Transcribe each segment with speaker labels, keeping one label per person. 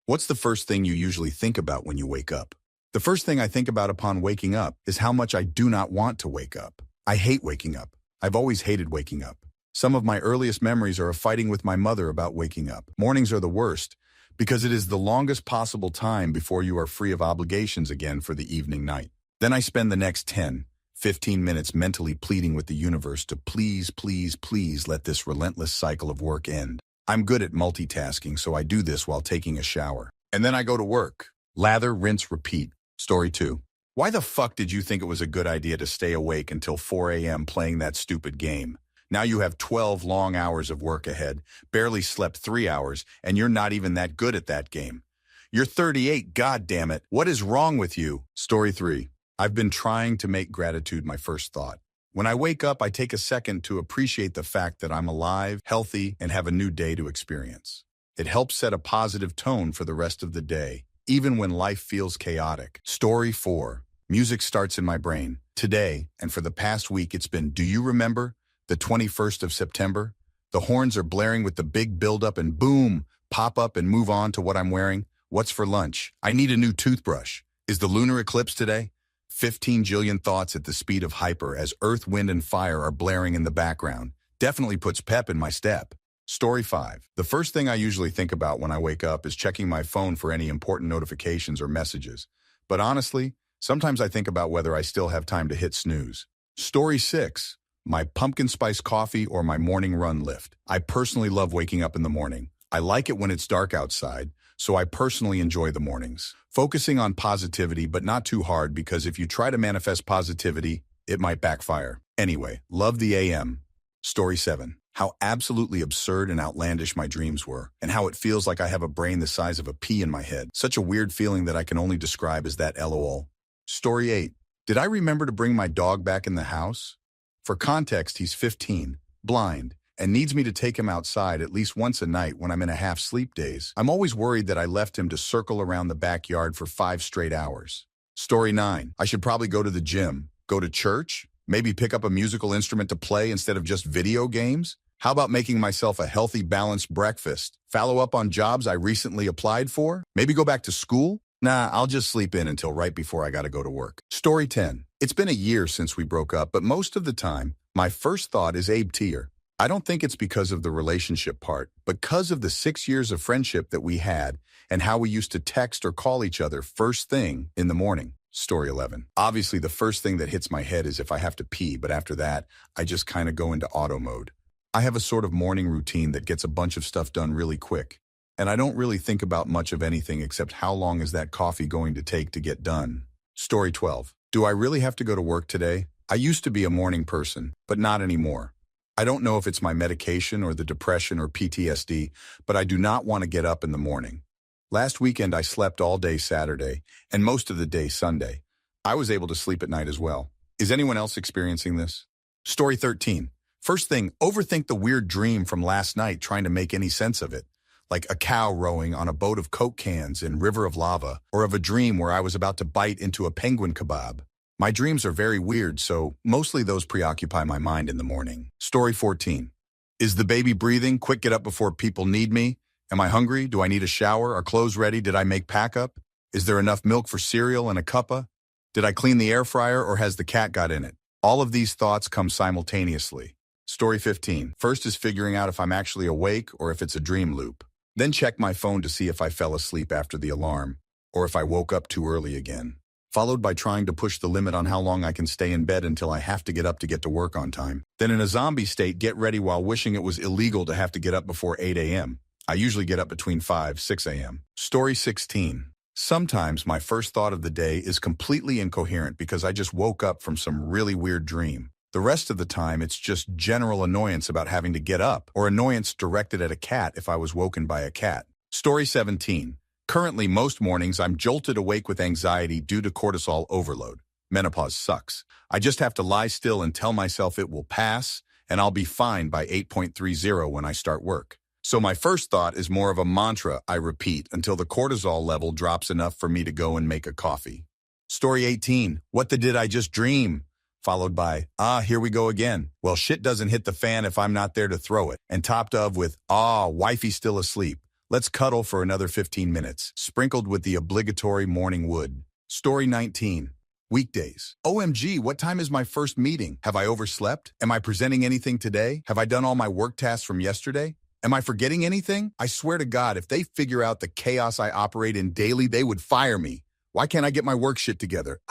Speaker 1: What's the first thing you usually think about when you wake up? The first thing I think about upon waking up is how much I do not want to wake up. I hate waking up. I've always hated waking up. Some of my earliest memories are of fighting with my mother about waking up. Mornings are the worst because it is the longest possible time before you are free of obligations again for the evening night. Then I spend the next 10, 15 minutes mentally pleading with the universe to please, please, please let this relentless cycle of work end. I'm good at multitasking, so I do this while taking a shower. And then I go to work. Lather, rinse, repeat. Story 2. Why the fuck did you think it was a good idea to stay awake until 4 a.m. playing that stupid game? Now you have 12 long hours of work ahead, barely slept 3 hours, and you're not even that good at that game. You're 38, goddammit. What is wrong with you? Story 3. I've been trying to make gratitude my first thought. When I wake up, I take a second to appreciate the fact that I'm alive, healthy, and have a new day to experience. It helps set a positive tone for the rest of the day, even when life feels chaotic. Story 4. Music starts in my brain. Today, and for the past week, it's been, do you remember? The 21st of September? The horns are blaring with the big buildup and boom, pop up and move on to what I'm wearing. What's for lunch? I need a new toothbrush. Is the lunar eclipse today? 15 jillion thoughts at the speed of hyper as earth, wind, and fire are blaring in the background. Definitely puts pep in my step. Story 5. The first thing I usually think about when I wake up is checking my phone for any important notifications or messages. But honestly, sometimes I think about whether I still have time to hit snooze. Story 6. My pumpkin spice coffee or my morning run lift. I personally love waking up in the morning. I like it when it's dark outside, so I personally enjoy the mornings. Focusing on positivity, but not too hard, because if you try to manifest positivity, it might backfire. Anyway, love the AM. Story 7. How absolutely absurd and outlandish my dreams were, and how it feels like I have a brain the size of a pea in my head. Such a weird feeling that I can only describe as that LOL. Story 8. Did I remember to bring my dog back in the house? For context, he's 15, blind, and needs me to take him outside at least once a night when I'm in a half-sleep daze. I'm always worried that I left him to circle around the backyard for 5 straight hours. Story 9. I should probably go to the gym, go to church, maybe pick up a musical instrument to play instead of just video games. How about making myself a healthy, balanced breakfast? Follow up on jobs I recently applied for? Maybe go back to school? Nah, I'll just sleep in until right before I gotta go to work. Story 10. It's been a year since we broke up, but most of the time, my first thought is Abe Tier. I don't think it's because of the relationship part, but because of the 6 years of friendship that we had and how we used to text or call each other first thing in the morning. Story 11. Obviously, the first thing that hits my head is if I have to pee, but after that, I just kind of go into auto mode. I have a sort of morning routine that gets a bunch of stuff done really quick, and I don't really think about much of anything except how long is that coffee going to take to get done. Story 12. Do I really have to go to work today? I used to be a morning person, but not anymore. I don't know if it's my medication or the depression or PTSD, but I do not want to get up in the morning. Last weekend I slept all day Saturday and most of the day Sunday. I was able to sleep at night as well. Is anyone else experiencing this? Story 13. First thing, overthink the weird dream from last night trying to make any sense of it. Like a cow rowing on a boat of Coke cans in river of lava, or of a dream where I was about to bite into a penguin kebab. My dreams are very weird, so mostly those preoccupy my mind in the morning. Story 14. Is the baby breathing? Quick, get up before people need me. Am I hungry? Do I need a shower? Are clothes ready? Did I make pack up? Is there enough milk for cereal and a cuppa? Did I clean the air fryer or has the cat got in it? All of these thoughts come simultaneously. Story 15. First is figuring out if I'm actually awake or if it's a dream loop. Then check my phone to see if I fell asleep after the alarm or if I woke up too early again. Followed by trying to push the limit on how long I can stay in bed until I have to get up to get to work on time. Then in a zombie state, get ready while wishing it was illegal to have to get up before 8 a.m. I usually get up between 5, 6 a.m. Story 16. Sometimes my first thought of the day is completely incoherent because I just woke up from some really weird dream. The rest of the time, it's just general annoyance about having to get up, or annoyance directed at a cat if I was woken by a cat. Story 17. Currently, most mornings, I'm jolted awake with anxiety due to cortisol overload. Menopause sucks. I just have to lie still and tell myself it will pass, and I'll be fine by 8.30 when I start work. So my first thought is more of a mantra I repeat until the cortisol level drops enough for me to go and make a coffee. Story 18. What the did I just dream? Followed by, here we go again. Well, shit doesn't hit the fan if I'm not there to throw it. And topped of with, wifey's still asleep. Let's cuddle for another 15 minutes, sprinkled with the obligatory morning wood. Story 19. Weekdays. OMG, what time is my first meeting? Have I overslept? Am I presenting anything today? Have I done all my work tasks from yesterday? Am I forgetting anything? I swear to God, if they figure out the chaos I operate in daily, they would fire me. Why can't I get my work shit together?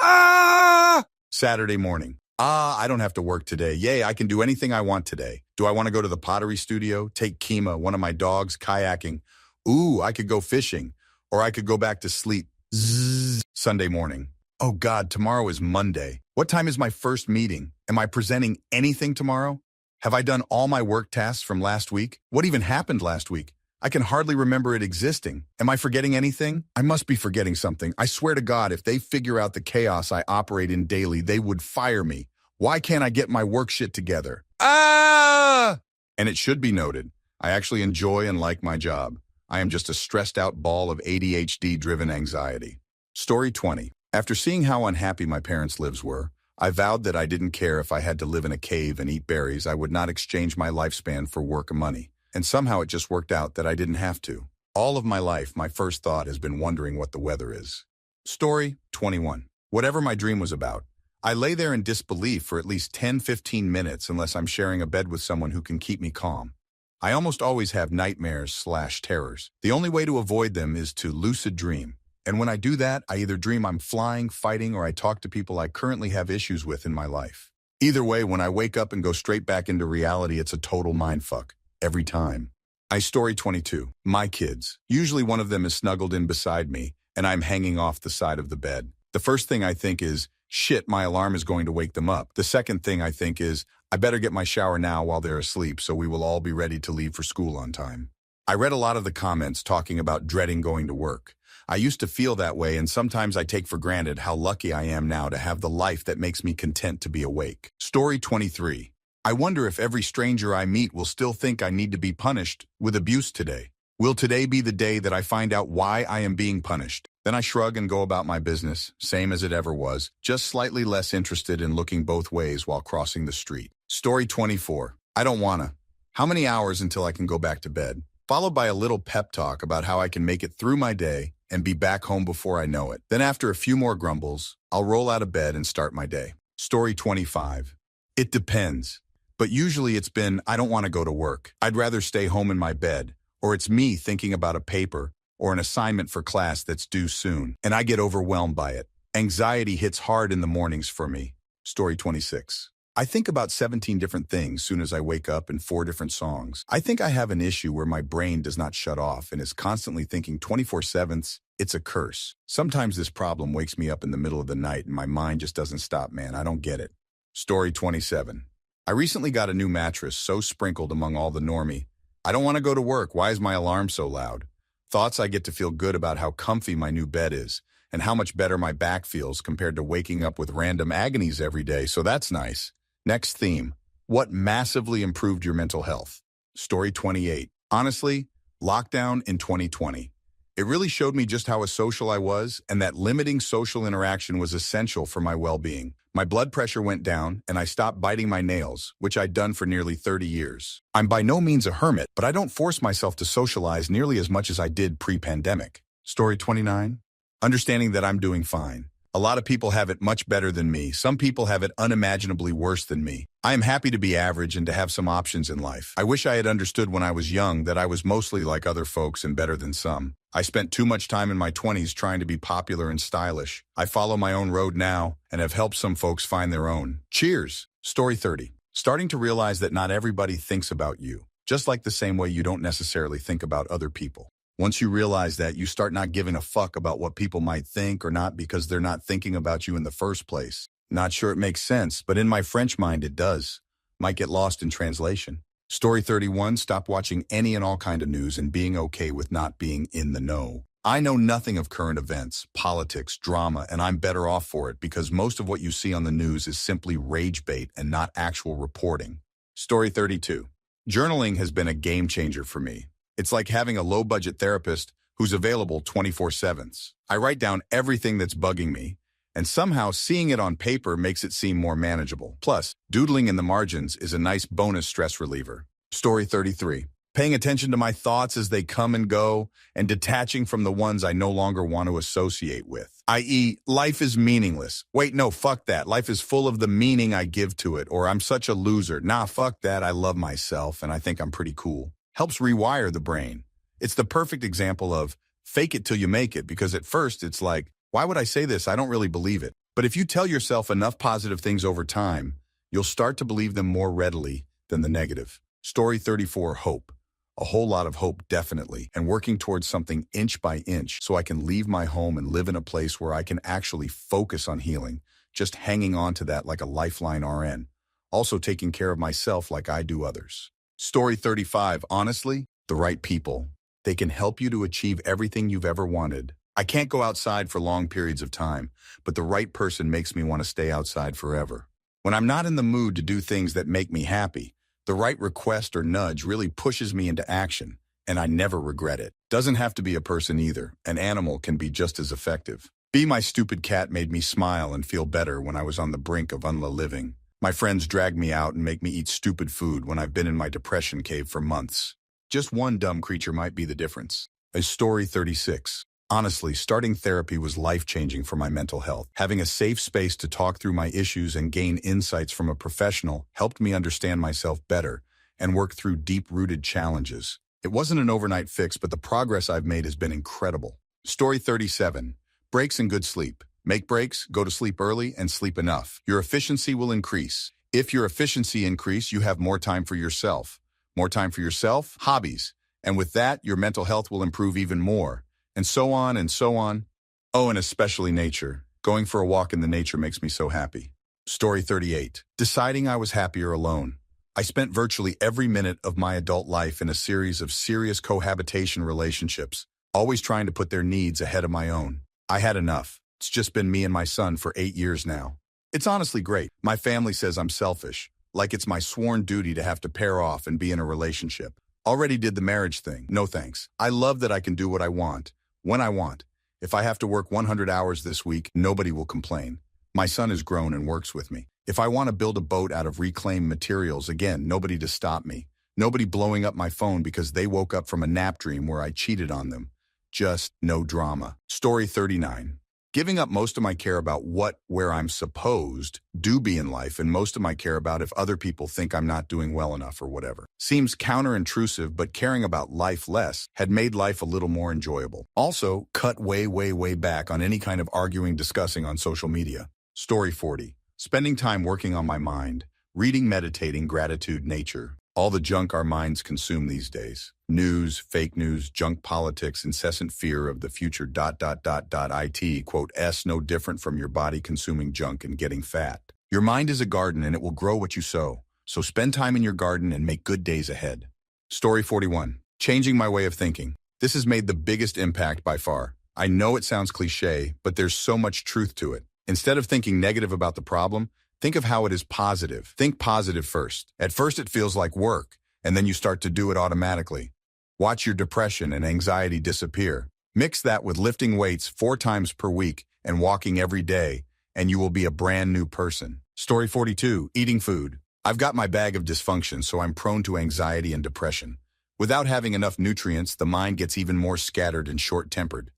Speaker 1: Saturday morning. I don't have to work today. Yay, I can do anything I want today. Do I want to go to the pottery studio, take Kima, one of my dogs, kayaking? Ooh, I could go fishing. Or I could go back to sleep. Zzz. Sunday morning. Oh God, tomorrow is Monday. What time is my first meeting? Am I presenting anything tomorrow? Have I done all my work tasks from last week? What even happened last week? I can hardly remember it existing. Am I forgetting anything? I must be forgetting something. I swear to God, if they figure out the chaos I operate in daily, they would fire me. Why can't I get my work shit together? And it should be noted, I actually enjoy and like my job. I am just a stressed out ball of ADHD-driven anxiety. Story 20. After seeing how unhappy my parents' lives were, I vowed that I didn't care if I had to live in a cave and eat berries. I would not exchange my lifespan for work and money. And somehow it just worked out that I didn't have to. All of my life, my first thought has been wondering what the weather is. Story 21. Whatever my dream was about, I lay there in disbelief for at least 10-15 minutes unless I'm sharing a bed with someone who can keep me calm. I almost always have nightmares/terrors. The only way to avoid them is to lucid dream. And when I do that, I either dream I'm flying, fighting, or I talk to people I currently have issues with in my life. Either way, when I wake up and go straight back into reality, it's a total mindfuck. Every time. Story 22. My kids. Usually one of them is snuggled in beside me, and I'm hanging off the side of the bed. The first thing I think is, shit, my alarm is going to wake them up. The second thing I think is, I better get my shower now while they're asleep so we will all be ready to leave for school on time. I read a lot of the comments talking about dreading going to work. I used to feel that way, and sometimes I take for granted how lucky I am now to have the life that makes me content to be awake. Story 23. I wonder if every stranger I meet will still think I need to be punished with abuse today. Will today be the day that I find out why I am being punished? Then I shrug and go about my business, same as it ever was, just slightly less interested in looking both ways while crossing the street. Story 24. I don't wanna. How many hours until I can go back to bed? Followed by a little pep talk about how I can make it through my day and be back home before I know it. Then after a few more grumbles, I'll roll out of bed and start my day. Story 25. It depends. But usually it's been, I don't want to go to work. I'd rather stay home in my bed. Or it's me thinking about a paper or an assignment for class that's due soon. And I get overwhelmed by it. Anxiety hits hard in the mornings for me. Story 26. I think about 17 different things soon as I wake up in 4 different songs. I think I have an issue where my brain does not shut off and is constantly thinking 24/7. It's a curse. Sometimes this problem wakes me up in the middle of the night and my mind just doesn't stop, man. I don't get it. Story 27. I recently got a new mattress so sprinkled among all the normie. I don't want to go to work. Why is my alarm so loud? Thoughts I get to feel good about how comfy my new bed is and how much better my back feels compared to waking up with random agonies every day, so that's nice. Next theme. What massively improved your mental health? Story 28. Honestly, lockdown in 2020. It really showed me just how asocial I was and that limiting social interaction was essential for my well-being. My blood pressure went down and I stopped biting my nails, which I'd done for nearly 30 years. I'm by no means a hermit, but I don't force myself to socialize nearly as much as I did pre-pandemic. Story 29. Understanding that I'm doing fine. A lot of people have it much better than me. Some people have it unimaginably worse than me. I am happy to be average and to have some options in life. I wish I had understood when I was young that I was mostly like other folks and better than some. I spent too much time in my 20s trying to be popular and stylish. I follow my own road now and have helped some folks find their own. Cheers! Story 30. Starting to realize that not everybody thinks about you, just like the same way you don't necessarily think about other people. Once you realize that, you start not giving a fuck about what people might think or not because they're not thinking about you in the first place. Not sure it makes sense, but in my French mind it does. Might get lost in translation. Story 31, stop watching any and all kind of news and being okay with not being in the know. I know nothing of current events, politics, drama, and I'm better off for it because most of what you see on the news is simply rage bait and not actual reporting. Story 32. Journaling has been a game changer for me. It's like having a low-budget therapist who's available 24/7. I write down everything that's bugging me, and somehow seeing it on paper makes it seem more manageable. Plus, doodling in the margins is a nice bonus stress reliever. Story 33. paying attention to my thoughts as they come and go, and detaching from the ones I no longer want to associate with. I.e., life is meaningless. Wait, no, fuck that. Life is full of the meaning I give to it, or I'm such a loser. Nah, fuck that. I love myself, and I think I'm pretty cool. Helps rewire the brain. It's the perfect example of fake it till you make it, because at first it's like, why would I say this? I don't really believe it. But if you tell yourself enough positive things over time, you'll start to believe them more readily than the negative. Story 34, hope. A whole lot of hope, definitely, and working towards something inch by inch so I can leave my home and live in a place where I can actually focus on healing, just hanging on to that like a lifeline RN. Also taking care of myself like I do others. Story 35, honestly, the right people. They can help you to achieve everything you've ever wanted. I can't go outside for long periods of time, but the right person makes me want to stay outside forever. When I'm not in the mood to do things that make me happy, the right request or nudge really pushes me into action, and I never regret it. Doesn't have to be a person either. An animal can be just as effective. My stupid cat made me smile and feel better when I was on the brink of living. My friends drag me out and make me eat stupid food when I've been in my depression cave for months. Just one dumb creature might be the difference. Story 36. Honestly, starting therapy was life-changing for my mental health. Having a safe space to talk through my issues and gain insights from a professional helped me understand myself better and work through deep-rooted challenges. It wasn't an overnight fix, but the progress I've made has been incredible. Story 37. Breaks and good sleep. Make breaks, go to sleep early, and sleep enough. Your efficiency will increase. If your efficiency increases, you have more time for yourself. More time for yourself, hobbies. And with that, your mental health will improve even more. And so on and so on. Oh, and especially nature. Going for a walk in the nature makes me so happy. Story 38. Deciding I was happier alone. I spent virtually every minute of my adult life in a series of serious cohabitation relationships, always trying to put their needs ahead of my own. I had enough. It's just been me and my son for 8 years now. It's honestly great. My family says I'm selfish, like it's my sworn duty to have to pair off and be in a relationship. Already did the marriage thing. No thanks. I love that I can do what I want. When I want. If I have to work 100 hours this week, nobody will complain. My son is grown and works with me. If I want to build a boat out of reclaimed materials, again, nobody to stop me. Nobody blowing up my phone because they woke up from a nap dream where I cheated on them. Just no drama. Story 39. Giving up most of my care about where I'm supposed do be in life, and most of my care about if other people think I'm not doing well enough or whatever. Seems counterintuitive, but caring about life less had made life a little more enjoyable. Also, cut way, way, way back on any kind of arguing, discussing on social media. Story 40. Spending time working on my mind, reading, meditating, gratitude, nature. All the junk our minds consume these days. News, fake news, junk politics, incessant fear of the future, IT, quote, no different from your body consuming junk and getting fat. Your mind is a garden and it will grow what you sow. So spend time in your garden and make good days ahead. Story 41. Changing my way of thinking. This has made the biggest impact by far. I know it sounds cliche, but there's so much truth to it. Instead of thinking negative about the problem, think of how it is positive. Think positive first. At first it feels like work, and then you start to do it automatically. Watch your depression and anxiety disappear. Mix that with lifting weights 4 times per week and walking every day, and you will be a brand new person. Story 42. Eating food. I've got my bag of dysfunction, so I'm prone to anxiety and depression. Without having enough nutrients, the mind gets even more scattered and short-tempered.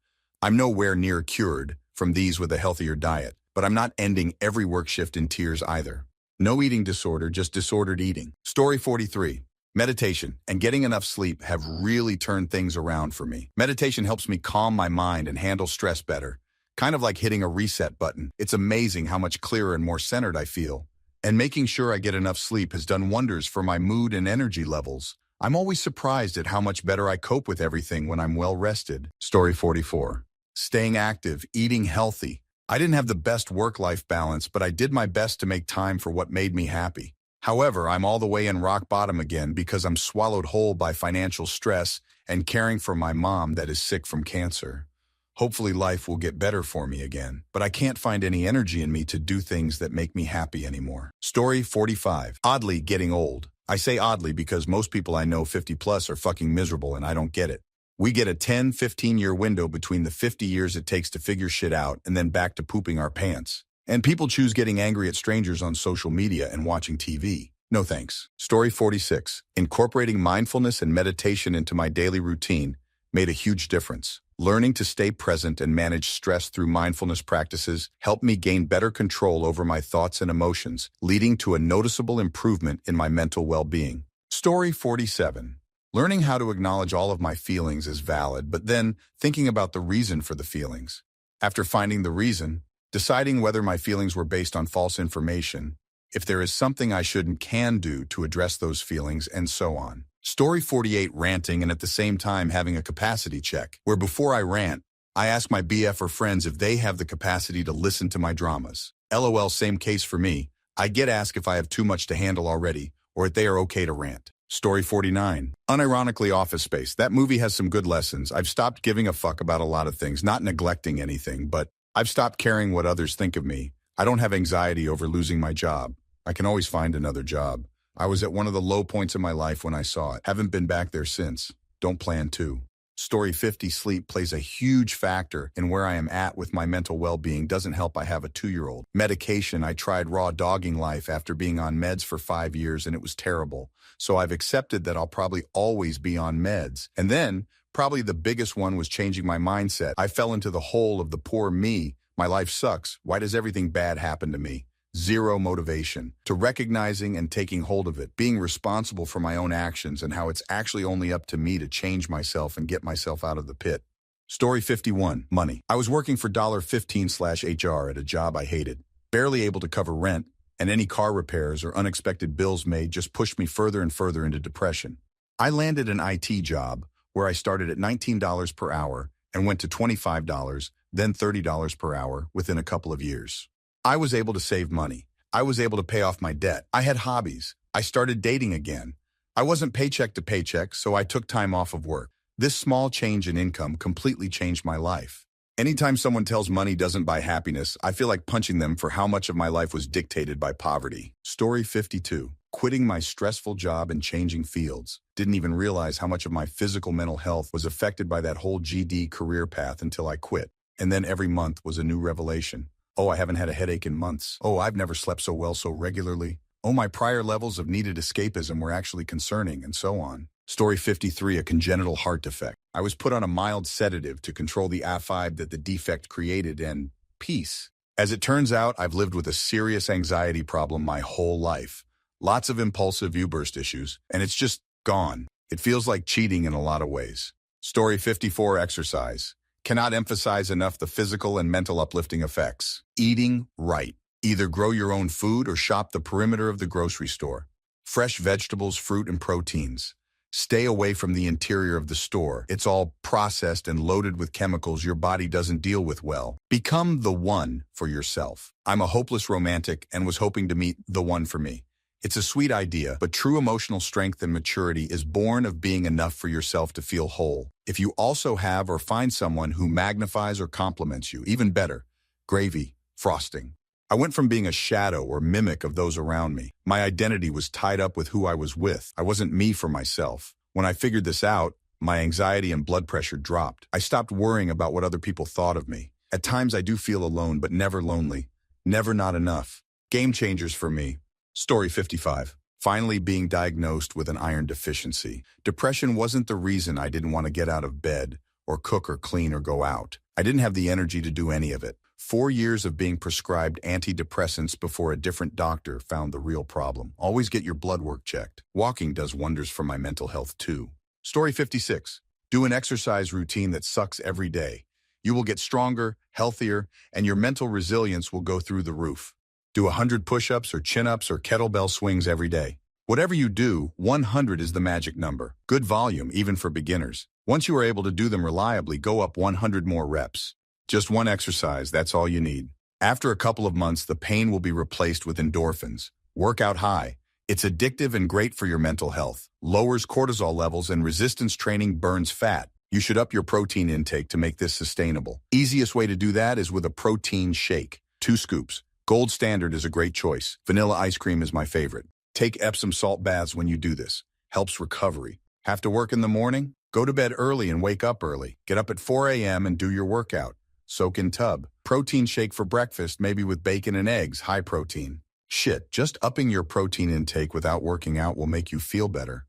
Speaker 1: I'm nowhere near cured from these with a healthier diet, but I'm not ending every work shift in tears either. No eating disorder, just disordered eating. Story 43. Meditation and getting enough sleep have really turned things around for me. Meditation helps me calm my mind and handle stress better. Kind of like hitting a reset button. It's amazing how much clearer and more centered I feel. And making sure I get enough sleep has done wonders for my mood and energy levels. I'm always surprised at how much better I cope with everything when I'm well rested. Story 44. Staying active, eating healthy. I didn't have the best work-life balance, but I did my best to make time for what made me happy. However, I'm all the way in rock bottom again because I'm swallowed whole by financial stress and caring for my mom that is sick from cancer. Hopefully life will get better for me again, but I can't find any energy in me to do things that make me happy anymore. Story 45. Oddly getting old. I say oddly because most people I know 50 plus are fucking miserable and I don't get it. We get a 10, 15-year window between the 50 years it takes to figure shit out and then back to pooping our pants. And people choose getting angry at strangers on social media and watching TV. No thanks. Story 46. Incorporating mindfulness and meditation into my daily routine made a huge difference. Learning to stay present and manage stress through mindfulness practices helped me gain better control over my thoughts and emotions, leading to a noticeable improvement in my mental well-being. Story 47. Learning how to acknowledge all of my feelings is valid, but then thinking about the reason for the feelings. After finding the reason, deciding whether my feelings were based on false information, if there is something I should and can do to address those feelings, and so on. Story 48. Ranting and at the same time having a capacity check, where before I rant, I ask my BF or friends if they have the capacity to listen to my dramas. LOL, same case for me. I get asked if I have too much to handle already, or if they are okay to rant. Story 49. Unironically, Office Space. That movie has some good lessons. I've stopped giving a fuck about a lot of things, not neglecting anything, but I've stopped caring what others think of me. I don't have anxiety over losing my job. I can always find another job. I was at one of the low points in my life when I saw it. Haven't been back there since. Don't plan to. Story 50. Sleep plays a huge factor in where I am at with my mental well-being. Doesn't help I have a 2-year-old. Medication. I tried raw dogging life after being on meds for 5 years and it was terrible. So I've accepted that I'll probably always be on meds. And then, probably the biggest one was changing my mindset. I fell into the hole of the poor me. My life sucks. Why does everything bad happen to me? Zero motivation. To recognizing and taking hold of it, being responsible for my own actions and how it's actually only up to me to change myself and get myself out of the pit. Story 51. Money. I was working for $15/HR at a job I hated, barely able to cover rent, and any car repairs or unexpected bills made just pushed me further and further into depression. I landed an IT job where I started at $19 per hour and went to $25, then $30 per hour within a couple of years. I was able to save money. I was able to pay off my debt. I had hobbies. I started dating again. I wasn't paycheck to paycheck, so I took time off of work. This small change in income completely changed my life. Anytime someone tells money doesn't buy happiness, I feel like punching them for how much of my life was dictated by poverty. Story 52. Quitting my stressful job and changing fields. Didn't even realize how much of my physical mental health was affected by that whole GD career path until I quit. And then every month was a new revelation. Oh, I haven't had a headache in months. Oh, I've never slept so well so regularly. Oh, my prior levels of needed escapism were actually concerning, and so on. Story 53. A congenital heart defect. I was put on a mild sedative to control the A5 that the defect created, and peace. As it turns out, I've lived with a serious anxiety problem my whole life. Lots of impulsive U-burst issues, and it's just gone. It feels like cheating in a lot of ways. Story 54. Exercise. Cannot emphasize enough the physical and mental uplifting effects. Eating right. Either grow your own food or shop the perimeter of the grocery store. Fresh vegetables, fruit, and proteins. Stay away from the interior of the store. It's all processed and loaded with chemicals your body doesn't deal with well. Become the one for yourself. I'm a hopeless romantic and was hoping to meet the one for me. It's a sweet idea, but true emotional strength and maturity is born of being enough for yourself to feel whole. If you also have or find someone who magnifies or compliments you, even better. Gravy, frosting. I went from being a shadow or mimic of those around me. My identity was tied up with who I was with. I wasn't me for myself. When I figured this out, my anxiety and blood pressure dropped. I stopped worrying about what other people thought of me. At times I do feel alone, but never lonely. Never not enough. Game changers for me. Story 55. Finally being diagnosed with an iron deficiency. Depression wasn't the reason I didn't want to get out of bed, or cook or clean or go out. I didn't have the energy to do any of it. 4 years of being prescribed antidepressants before a different doctor found the real problem. Always get your blood work checked. Walking does wonders for my mental health too. Story 56. Do an exercise routine that sucks every day. You will get stronger, healthier, and your mental resilience will go through the roof. Do 100 push-ups or chin-ups or kettlebell swings every day. Whatever you do, 100 is the magic number. Good volume, even for beginners. Once you are able to do them reliably, go up 100 more reps. Just one exercise, that's all you need. After a couple of months, the pain will be replaced with endorphins. Work out high. It's addictive and great for your mental health. Lowers cortisol levels and resistance training burns fat. You should up your protein intake to make this sustainable. Easiest way to do that is with a protein shake. 2 scoops. Gold Standard is a great choice. Vanilla ice cream is my favorite. Take Epsom salt baths when you do this. Helps recovery. Have to work in the morning? Go to bed early and wake up early. Get up at 4 a.m. and do your workout. Soak in tub. Protein shake for breakfast, maybe with bacon and eggs, high protein. Shit, just upping your protein intake without working out will make you feel better.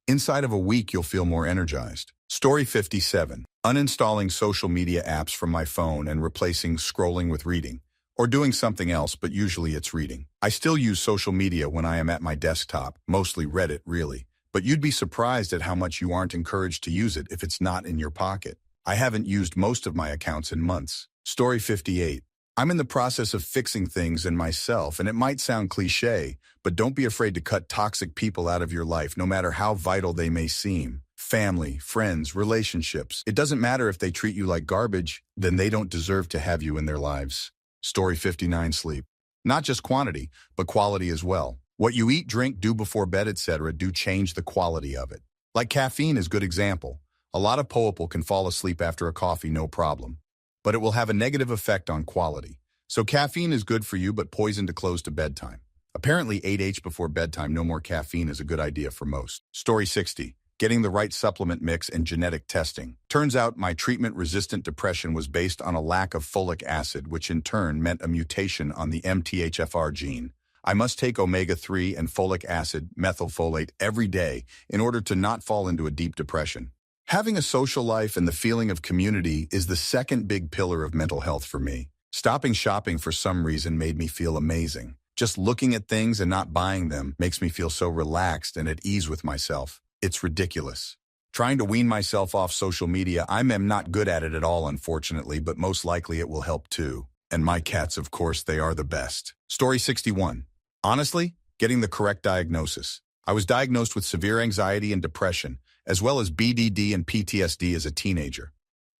Speaker 1: Inside of a week, you'll feel more energized. Story 57. Uninstalling social media apps from my phone and replacing scrolling with reading. Or doing something else, but usually it's reading. I still use social media when I am at my desktop, mostly Reddit, really. But you'd be surprised at how much you aren't encouraged to use it if it's not in your pocket. I haven't used most of my accounts in months. Story 58. I'm in the process of fixing things in myself, and it might sound cliche, but don't be afraid to cut toxic people out of your life, no matter how vital they may seem. Family, friends, relationships. It doesn't matter if they treat you like garbage, then they don't deserve to have you in their lives. Story 59. Sleep. Not just quantity, but quality as well. What you eat, drink, do before bed, etc. do change the quality of it. Like caffeine is a good example. A lot of people can fall asleep after a coffee, no problem. But it will have a negative effect on quality. So caffeine is good for you, but poison to close to bedtime. Apparently 8h before bedtime, no more caffeine is a good idea for most. Story 60. Getting the right supplement mix and genetic testing. Turns out my treatment-resistant depression was based on a lack of folic acid, which in turn meant a mutation on the MTHFR gene. I must take omega-3 and folic acid, methylfolate, every day in order to not fall into a deep depression. Having a social life and the feeling of community is the second big pillar of mental health for me. Stopping shopping for some reason made me feel amazing. Just looking at things and not buying them makes me feel so relaxed and at ease with myself. It's ridiculous. Trying to wean myself off social media, I am not good at it at all, unfortunately, but most likely it will help too. And my cats, of course, they are the best. Story 61. Honestly, getting the correct diagnosis. I was diagnosed with severe anxiety and depression, as well as BDD and PTSD as a teenager.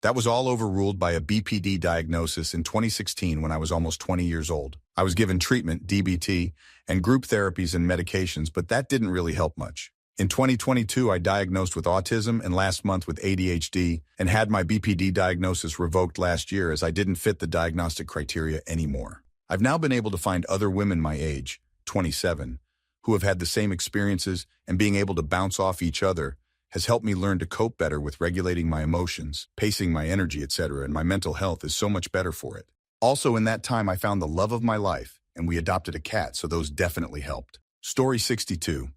Speaker 1: That was all overruled by a BPD diagnosis in 2016 when I was almost 20 years old. I was given treatment, DBT, and group therapies and medications, but that didn't really help much. In 2022, I diagnosed with autism and last month with ADHD and had my BPD diagnosis revoked last year as I didn't fit the diagnostic criteria anymore. I've now been able to find other women my age, 27, who have had the same experiences, and being able to bounce off each other has helped me learn to cope better with regulating my emotions, pacing my energy, etc., and my mental health is so much better for it. Also, in that time, I found the love of my life, and we adopted a cat, so those definitely helped. Story 62.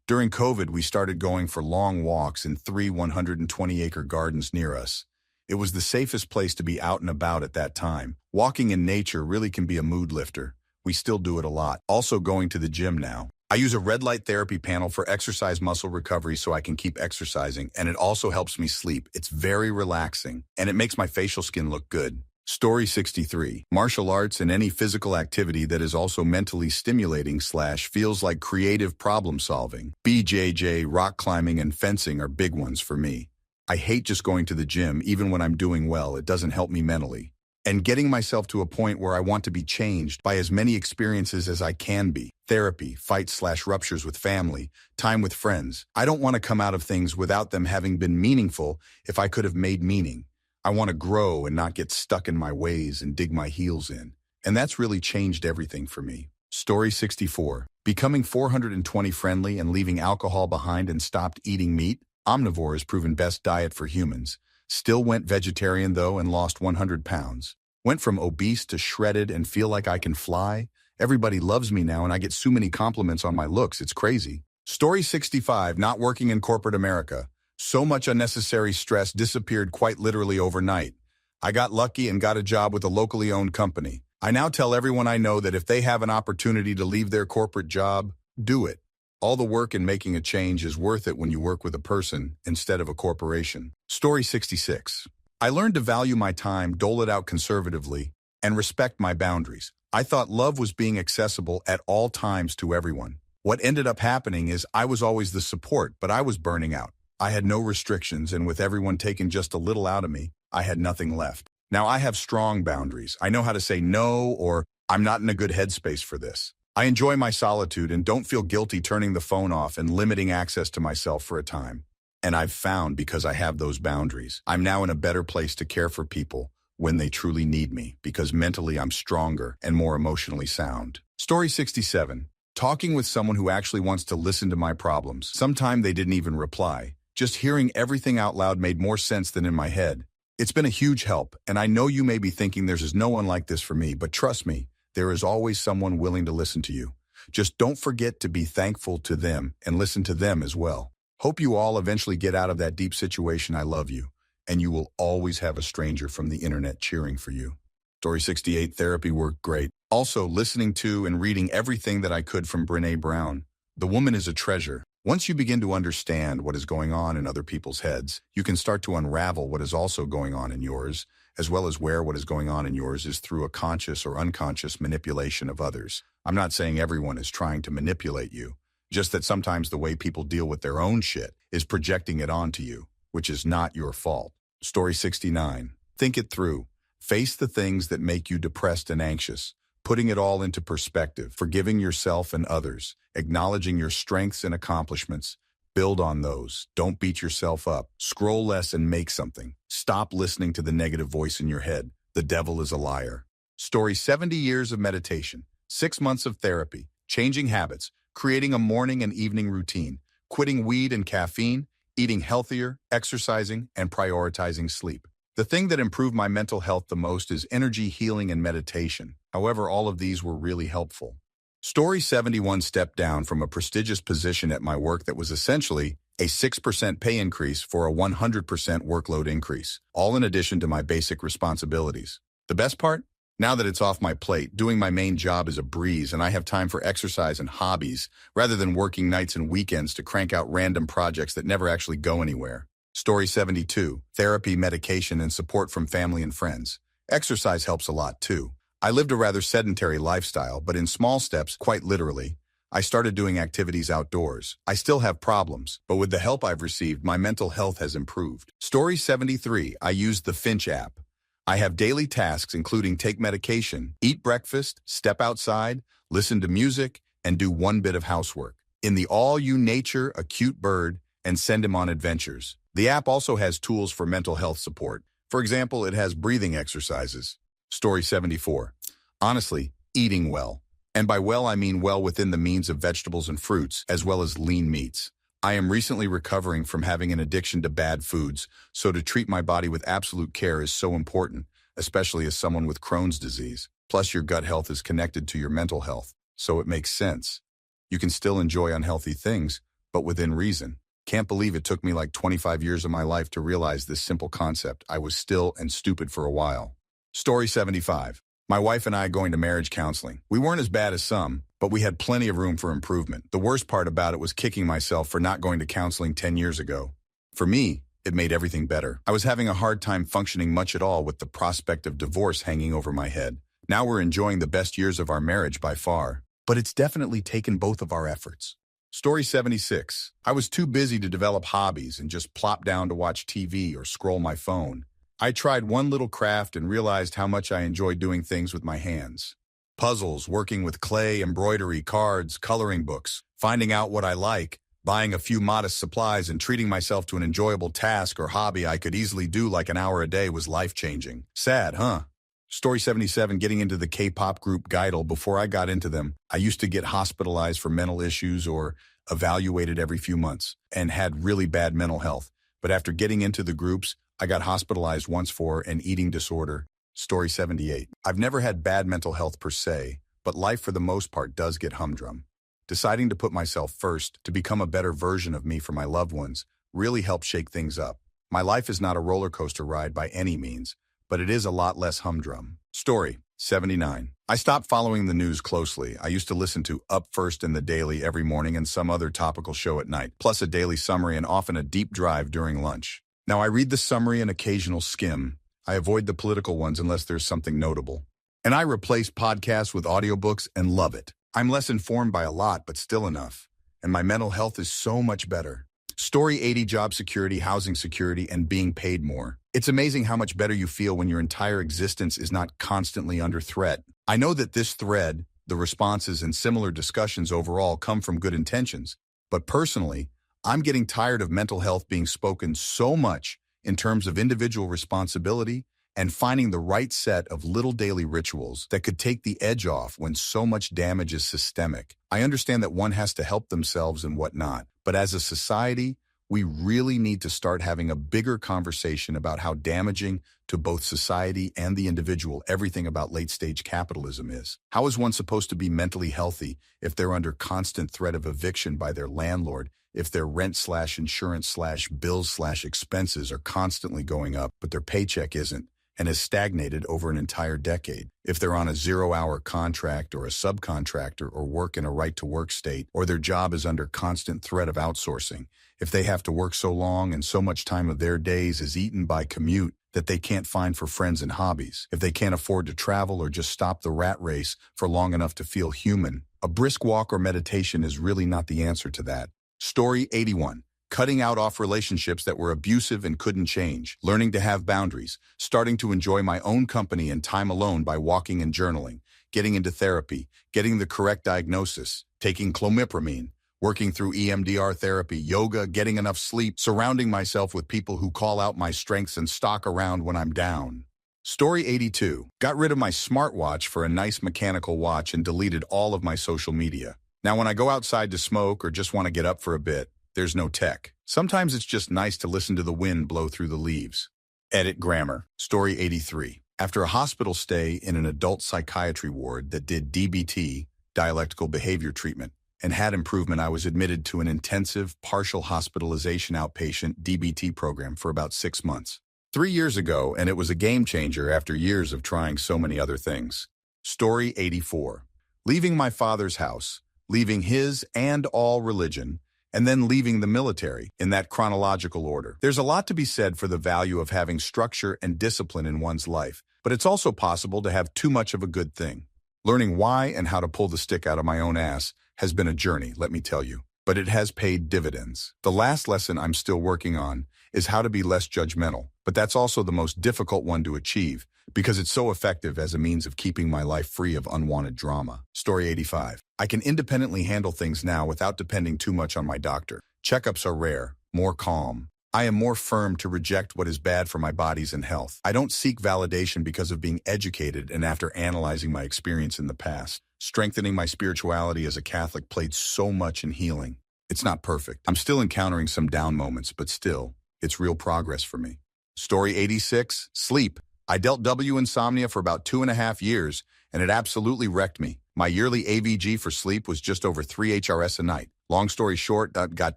Speaker 1: During COVID, we started going for long walks in 3 120-acre gardens near us. It was the safest place to be out and about at that time. Walking in nature really can be a mood lifter. We still do it a lot. Also going to the gym now. I use a red light therapy panel for exercise muscle recovery so I can keep exercising, and it also helps me sleep. It's very relaxing, and it makes my facial skin look good. Story 63. Martial arts and any physical activity that is also mentally stimulating / feels like creative problem solving. BJJ, rock climbing, and fencing are big ones for me. I hate just going to the gym, even when I'm doing well. It doesn't help me mentally. And getting myself to a point where I want to be changed by as many experiences as I can be. Therapy, fights / ruptures with family, time with friends. I don't want to come out of things without them having been meaningful if I could have made meaning. I want to grow and not get stuck in my ways and dig my heels in. And that's really changed everything for me. Story 64. Becoming 420 friendly and leaving alcohol behind and stopped eating meat. Omnivore has proven best diet for humans. Still went vegetarian though and lost 100 pounds. Went from obese to shredded and feel like I can fly. Everybody loves me now and I get so many compliments on my looks, it's crazy. Story 65. Not working in corporate America. So much unnecessary stress disappeared quite literally overnight. I got lucky and got a job with a locally owned company. I now tell everyone I know that if they have an opportunity to leave their corporate job, do it. All the work in making a change is worth it when you work with a person instead of a corporation. Story 66. I learned to value my time, dole it out conservatively, and respect my boundaries. I thought love was being accessible at all times to everyone. What ended up happening is I was always the support, but I was burning out. I had no restrictions, and with everyone taking just a little out of me, I had nothing left. Now I have strong boundaries. I know how to say no, or I'm not in a good headspace for this. I enjoy my solitude and don't feel guilty turning the phone off and limiting access to myself for a time. And I've found, because I have those boundaries, I'm now in a better place to care for people when they truly need me, because mentally I'm stronger and more emotionally sound. Story 67. Talking with someone who actually wants to listen to my problems. Sometime they didn't even reply. Just hearing everything out loud made more sense than in my head. It's been a huge help, and I know you may be thinking there's no one like this for me, but trust me, there is always someone willing to listen to you. Just don't forget to be thankful to them and listen to them as well. Hope you all eventually get out of that deep situation. I love you, and you will always have a stranger from the internet cheering for you. Story 68, therapy worked great. Also, listening to and reading everything that I could from Brené Brown. The woman is a treasure. Once you begin to understand what is going on in other people's heads, you can start to unravel what is also going on in yours, as well as where what is going on in yours is through a conscious or unconscious manipulation of others. I'm not saying everyone is trying to manipulate you, just that sometimes the way people deal with their own shit is projecting it onto you, which is not your fault. Story 69. Think it through. Face the things that make you depressed and anxious, putting it all into perspective, forgiving yourself and others, acknowledging your strengths and accomplishments. Build on those. Don't beat yourself up. Scroll less and make something. Stop listening to the negative voice in your head. The devil is a liar. Story 70 years of meditation, 6 months of therapy, changing habits, creating a morning and evening routine, quitting weed and caffeine, eating healthier, exercising, and prioritizing sleep. The thing that improved my mental health the most is energy healing and meditation. However, all of these were really helpful. Story 71 stepped down from a prestigious position at my work that was essentially a 6% pay increase for a 100% workload increase, all in addition to my basic responsibilities. The best part? Now that it's off my plate, doing my main job is a breeze and I have time for exercise and hobbies rather than working nights and weekends to crank out random projects that never actually go anywhere. Story 72, therapy, medication, and support from family and friends. Exercise helps a lot too. I lived a rather sedentary lifestyle, but in small steps, quite literally, I started doing activities outdoors. I still have problems, but with the help I've received, my mental health has improved. Story 73, I used the Finch app. I have daily tasks including take medication, eat breakfast, step outside, listen to music, and do one bit of housework. In the all you nature a cute bird and send him on adventures. The app also has tools for mental health support. For example, it has breathing exercises. Story 74. Honestly, eating well. And by well, I mean well within the means of vegetables and fruits, as well as lean meats. I am recently recovering from having an addiction to bad foods, so to treat my body with absolute care is so important, especially as someone with Crohn's disease. Plus, your gut health is connected to your mental health, so it makes sense. You can still enjoy unhealthy things, but within reason. Can't believe it took me like 25 years of my life to realize this simple concept. I was still and stupid for a while. Story 75. My wife and I going to marriage counseling. We weren't as bad as some, but we had plenty of room for improvement. The worst part about it was kicking myself for not going to counseling 10 years ago. For me, it made everything better. I was having a hard time functioning much at all with the prospect of divorce hanging over my head. Now we're enjoying the best years of our marriage by far, but it's definitely taken both of our efforts. Story 76. I was too busy to develop hobbies and just plop down to watch TV or scroll my phone. I tried one little craft and realized how much I enjoy doing things with my hands. Puzzles, working with clay, embroidery, cards, coloring books, finding out what I like, buying a few modest supplies and treating myself to an enjoyable task or hobby I could easily do like an hour a day was life-changing. Sad, huh? Story 77, getting into the K-pop group Geidel. Before I got into them, I used to get hospitalized for mental issues or evaluated every few months and had really bad mental health. But after getting into the groups, I got hospitalized once for an eating disorder. Story 78. I've never had bad mental health per se, but life for the most part does get humdrum. Deciding to put myself first, to become a better version of me for my loved ones, really helped shake things up. My life is not a roller coaster ride by any means, but it is a lot less humdrum. Story 79. I stopped following the news closely. I used to listen to Up First in the Daily every morning and some other topical show at night, plus a daily summary and often a deep drive during lunch. Now I read the summary and occasional skim. I avoid the political ones unless there's something notable. And I replace podcasts with audiobooks and love it. I'm less informed by a lot, but still enough. And my mental health is so much better. Story 80, job security, housing security, and being paid more. It's amazing how much better you feel when your entire existence is not constantly under threat. I know that this thread, the responses and similar discussions overall come from good intentions, but personally, I'm getting tired of mental health being spoken so much in terms of individual responsibility and finding the right set of little daily rituals that could take the edge off when so much damage is systemic. I understand that one has to help themselves and whatnot, but as a society, We really need to start having a bigger conversation about how damaging to both society and the individual everything about late-stage capitalism is. How is one supposed to be mentally healthy if they're under constant threat of eviction by their landlord, if their rent/insurance/bills/expenses are constantly going up, but their paycheck isn't, and has stagnated over an entire decade? If they're on a 0-hour contract or a subcontractor or work in a right-to-work state, or their job is under constant threat of outsourcing, if they have to work so long and so much time of their days is eaten by commute that they can't find for friends and hobbies, if they can't afford to travel or just stop the rat race for long enough to feel human, a brisk walk or meditation is really not the answer to that. Story 81. Cutting off relationships that were abusive and couldn't change, learning to have boundaries, starting to enjoy my own company and time alone by walking and journaling, getting into therapy, getting the correct diagnosis, taking clomipramine, working through EMDR therapy, yoga, getting enough sleep, surrounding myself with people who call out my strengths and stalk around when I'm down. Story 82. Got rid of my smartwatch for a nice mechanical watch and deleted all of my social media. Now when I go outside to smoke or just want to get up for a bit, there's no tech. Sometimes it's just nice to listen to the wind blow through the leaves. Edit grammar. Story 83. After a hospital stay in an adult psychiatry ward that did DBT, dialectical behavior treatment, and had improvement, I was admitted to an intensive, partial hospitalization outpatient DBT program for about 6 months. 3 years ago, and it was a game changer after years of trying so many other things. Story 84. Leaving my father's house, leaving his and all religion, and then leaving the military, in that chronological order. There's a lot to be said for the value of having structure and discipline in one's life, but it's also possible to have too much of a good thing. Learning why and how to pull the stick out of my own ass has been a journey, let me tell you, but it has paid dividends. The last lesson I'm still working on is how to be less judgmental, but that's also the most difficult one to achieve because it's so effective as a means of keeping my life free of unwanted drama. Story 85. I can independently handle things now without depending too much on my doctor. Checkups are rare, more calm. I am more firm to reject what is bad for my bodies and health. I don't seek validation because of being educated and after analyzing my experience in the past. Strengthening my spirituality as a Catholic played so much in healing. It's not perfect. I'm still encountering some down moments, but still, it's real progress for me. Story 86. Sleep. I dealt insomnia for about 2.5 years, and it absolutely wrecked me. My yearly AVG for sleep was just over 3 HRS a night. Long story short, got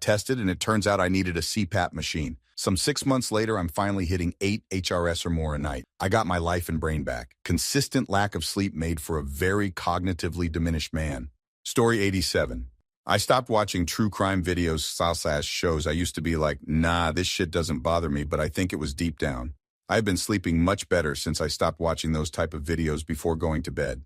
Speaker 1: tested, and it turns out I needed a CPAP machine. Some 6 months later, I'm finally hitting 8 HRS or more a night. I got my life and brain back. Consistent lack of sleep made for a very cognitively diminished man. Story 87. I stopped watching true crime videos / shows. I used to be like, nah, this shit doesn't bother me, but I think it was deep down. I've been sleeping much better since I stopped watching those type of videos before going to bed.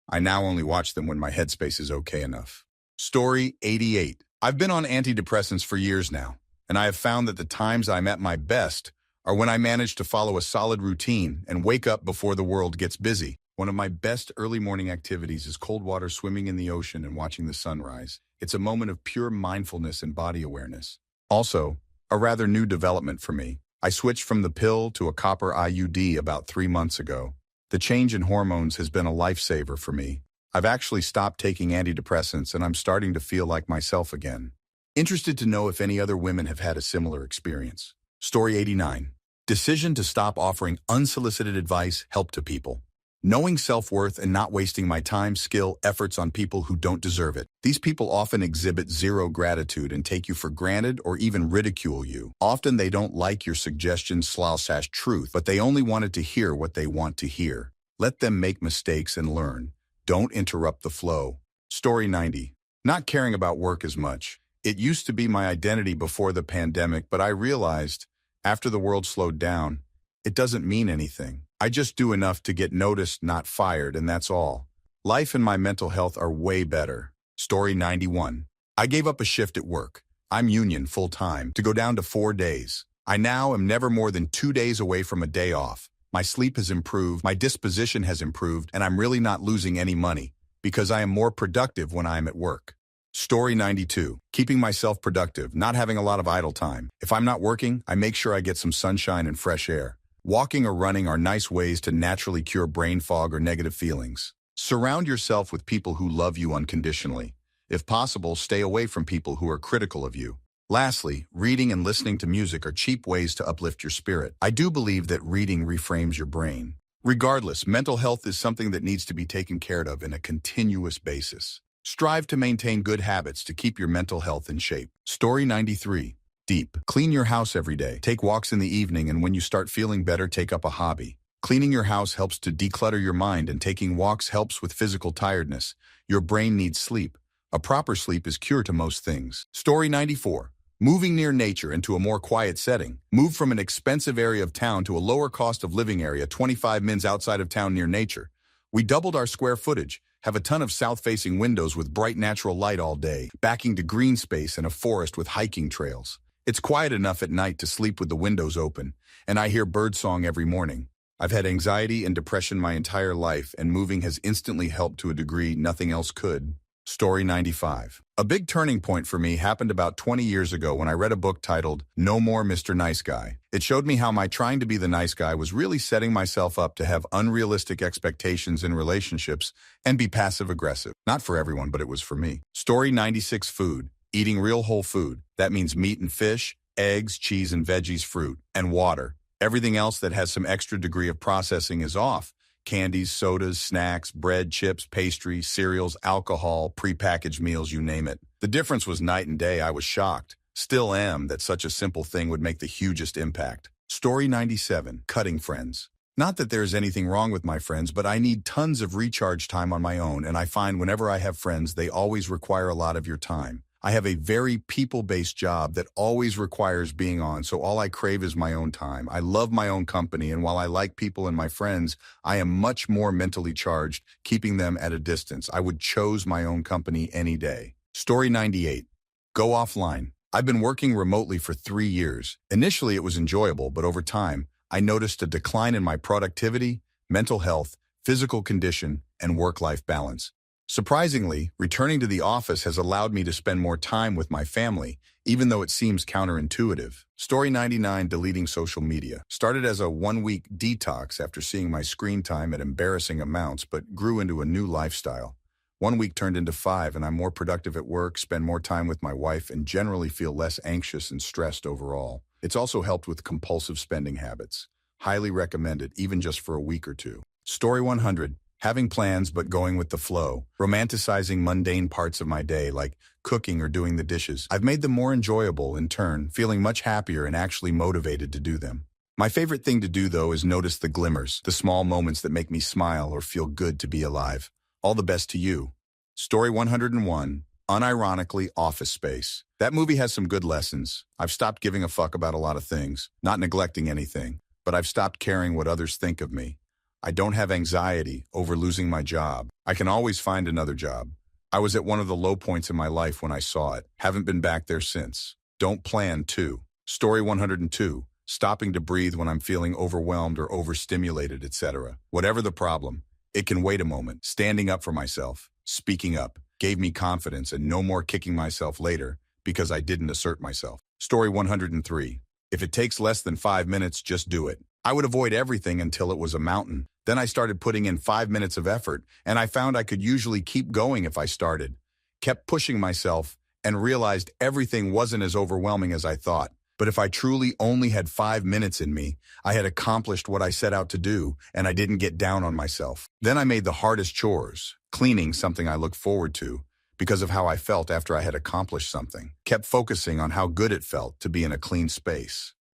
Speaker 1: I now only watch them when my headspace is okay enough. Story 88. I've been on antidepressants for years now, and I have found that the times I'm at my best are when I manage to follow a solid routine and wake up before the world gets busy. One of my best early morning activities is cold water swimming in the ocean and watching the sunrise. It's a moment of pure mindfulness and body awareness. Also, a rather new development for me. I switched from the pill to a copper IUD about 3 months ago. The change in hormones has been a lifesaver for me. I've actually stopped taking antidepressants and I'm starting to feel like myself again. Interested to know if any other women have had a similar experience. Story 89. Decision to stop offering unsolicited advice, help to people. Knowing self-worth and not wasting my time, skill, efforts on people who don't deserve it. These people often exhibit zero gratitude and take you for granted or even ridicule you. Often they don't like your suggestions / truth, but they only wanted to hear what they want to hear. Let them make mistakes and learn. Don't interrupt the flow. Story 90. Not caring about work as much. It used to be my identity before the pandemic, but I realized, after the world slowed down, it doesn't mean anything. I just do enough to get noticed, not fired, and that's all. Life and my mental health are way better. Story 91. I gave up a shift at work. I'm union full-time to go down to 4 days. I now am never more than 2 days away from a day off. My sleep has improved, my disposition has improved, and I'm really not losing any money because I am more productive when I am at work. Story 92. Keeping myself productive, not having a lot of idle time. If I'm not working, I make sure I get some sunshine and fresh air. Walking or running are nice ways to naturally cure brain fog or negative feelings. Surround yourself with people who love you unconditionally. If possible, stay away from people who are critical of you. Lastly, reading and listening to music are cheap ways to uplift your spirit. I do believe that reading reframes your brain. Regardless, mental health is something that needs to be taken care of in a continuous basis. Strive to maintain good habits to keep your mental health in shape. Story 93. Deep. Clean your house every day. Take walks in the evening, and when you start feeling better, take up a hobby. Cleaning your house helps to declutter your mind, and taking walks helps with physical tiredness. Your brain needs sleep. A proper sleep is cure to most things. Story 94. Moving near nature into a more quiet setting. Move from an expensive area of town to a lower cost of living area 25 minutes outside of town near nature. We doubled our square footage, have a ton of south-facing windows with bright natural light all day, backing to green space and a forest with hiking trails. It's quiet enough at night to sleep with the windows open, and I hear birdsong every morning. I've had anxiety and depression my entire life, and moving has instantly helped to a degree nothing else could. Story 95. A big turning point for me happened about 20 years ago when I read a book titled No More Mr. Nice Guy. It showed me how my trying to be the nice guy was really setting myself up to have unrealistic expectations in relationships and be passive-aggressive. Not for everyone, but it was for me. Story 96. Food. Eating real whole food. That means meat and fish, eggs, cheese and veggies, fruit, and water. Everything else that has some extra degree of processing is off. Candies, sodas, snacks, bread, chips, pastries, cereals, alcohol, prepackaged meals, you name it. The difference was night and day. I was shocked. Still am that such a simple thing would make the hugest impact. Story 97. Cutting friends. Not that there's anything wrong with my friends, but I need tons of recharge time on my own, and I find whenever I have friends, they always require a lot of your time. I have a very people-based job that always requires being on, so all I crave is my own time. I love my own company, and while I like people and my friends, I am much more mentally charged, keeping them at a distance. I would choose my own company any day. Story 98. Go offline. I've been working remotely for 3 years. Initially, it was enjoyable, but over time, I noticed a decline in my productivity, mental health, physical condition, and work-life balance. Surprisingly, returning to the office has allowed me to spend more time with my family, even though it seems counterintuitive. Story 99. Deleting social media. Started as a 1-week detox after seeing my screen time at embarrassing amounts, but grew into a new lifestyle. 1 week turned into 5, and I'm more productive at work, spend more time with my wife, and generally feel less anxious and stressed overall. It's also helped with compulsive spending habits. Highly recommend it, even just for a week or two. Story 100. Having plans but going with the flow. Romanticizing mundane parts of my day like cooking or doing the dishes. I've made them more enjoyable in turn, feeling much happier and actually motivated to do them. My favorite thing to do, though, is notice the glimmers, the small moments that make me smile or feel good to be alive. All the best to you. Story 101. Unironically, Office Space. That movie has some good lessons. I've stopped giving a fuck about a lot of things, not neglecting anything, but I've stopped caring what others think of me. I don't have anxiety over losing my job. I can always find another job. I was at one of the low points in my life when I saw it. Haven't been back there since. Don't plan to. Story 102. Stopping to breathe when I'm feeling overwhelmed or overstimulated, etc. Whatever the problem, it can wait a moment. Standing up for myself, speaking up, gave me confidence and no more kicking myself later because I didn't assert myself. Story 103. If it takes less than 5 minutes, just do it. I would avoid everything until it was a mountain. Then I started putting in 5 minutes of effort, and I found I could usually keep going if I started. Kept pushing myself and realized everything wasn't as overwhelming as I thought. But if I truly only had 5 minutes in me, I had accomplished what I set out to do, and I didn't get down on myself. Then I made the hardest chores, cleaning, something I look forward to, because of how I felt after I had accomplished something. Kept focusing on how good it felt to be in a clean space.